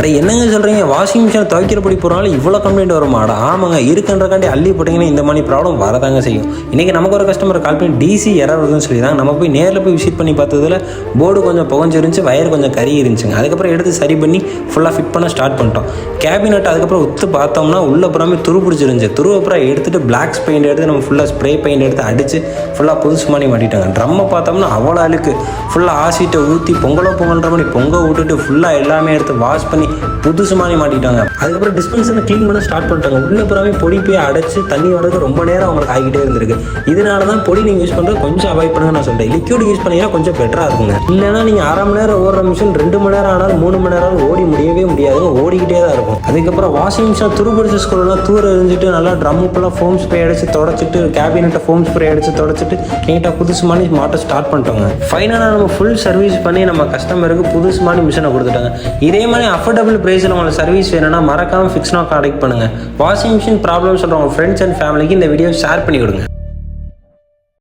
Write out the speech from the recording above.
அட என்னங்க சொல்கிறீங்க, வாஷிங் மிஷினை துவைக்கிறபடி போகிறனால இவ்வளோ கம்ப்ளைண்ட் வருமாடா? ஆமாங்க, இருக்குன்றக்காண்டி அள்ளி போட்டிங்கன்னா இந்த மாதிரி ப்ராப்ளம் வரதாங்க செய்யும். இன்றைக்கி நமக்கு ஒரு கஸ்டமர் கால் பண்ணி டிசி எரர் வருதுன்னு சொல்லிதாங்க. நம்ம போய் நேரில் போய் விசிட் பண்ணி பார்த்ததில் போர்டு கொஞ்சம் புகஞ்சிருந்துச்சு, வயர் கொஞ்சம் கறி இருந்துச்சுங்க. அதுக்கப்புறம் எடுத்து சரி பண்ணி ஃபுல்லாக ஃபிட் பண்ண ஸ்டார்ட் பண்ணிட்டோம். கேபினெட் அதுக்கப்புறம் உத்து பார்த்தோம்னா உள்ளே புறாமே துரு பிடிச்சிருந்துச்சு. அப்புறம் எடுத்துகிட்டு பிளாக் பெயிண்ட் எடுத்து நம்ம ஃபுல்லாக ஸ்ப்ரே பெயிண்ட் எடுத்து அடித்து ஃபுல்லாக புதுசு மாதிரி மாட்டிட்டாங்க. ட்ரம்மை பார்த்தோம்னா அவ்வளோ அழுக்கு, ஃபுல்லாக ஆசிட்டை ஊற்றி பொங்கல்ன்ற மாதிரி பொங்க விட்டுட்டு ஃபுல்லாக எல்லாமே எடுத்து வாஷ் பண்ணி புதுசு மாதிரி மாட்டிட்டாங்க. அதுக்கப்புறம் டிஸ்பென்சரை க்ளீன் பண்ண ஸ்டார்ட் பண்ணிட்டாங்க. உள்ள புறாமே பொடி போய் அடைச்சி தண்ணி வரதுக்கு ரொம்ப நேரம் அவங்களுக்கு ஆகிக்கிட்டே இருந்திருக்கு. இதனால தான் பொடி நீங்கள் யூஸ் பண்ணுறது கொஞ்சம் அவாய்ட் பண்ணுங்க நான் சொல்கிறேன். லிக்யூட் யூஸ் பண்ணிங்கன்னா கொஞ்சம் பெட்டராக இருக்குங்க. இல்லைனா நீங்கள் 1/2 மணி நேரம் ஓடுற மிஷின் 2 மணி நேரம் ஆனாலும் 3 மணி நேரம் ஓடி முடியவே முடியாதுங்க, ஓடிக்கிட்டே தான் இருக்கும். அதுக்கப்புறம் வாஷிங் மிஷின் துருபிடிச்ச ஸ்கூல்லாம் தூர எரிஞ்சிட்டு நல்லா ட்ரம்முக்குள்ளே ஃபோம் ஸ்ப்ரே அடித்து தொடச்சிட்டு கேபினெட்டை ஃபோம் ஸ்ப்ரே அடித்து தொடச்சிட்டு நீட்டாக புதுசு மாதிரி மாட்ட ஸ்டார்ட் பண்ணிட்டோங்க. ஃபைனலாக நம்ம ஃபுல் சர்வீஸ் பண்ணி நம்ம கஸ்டமருக்கு புதுசு மாதிரி மிஷினை கொடுத்துட்டாங்க. இதே மாதிரி அஃபோர்டபுள் ப்ரைஸில் உங்களுக்கு சர்வீஸ் வேணும்னா மறக்காமல் ஃபிக்ஸ்னா கான்டெக்ட் பண்ணுங்கள். வாஷிங் மிஷின் ப்ராப்ளம் சொல்கிறவங்க ஃப்ரெண்ட்ஸ் அண்ட் ஃபேமிலிக்கு இந்த வீடியோ ஷேர் பண்ணி கொடுங்க.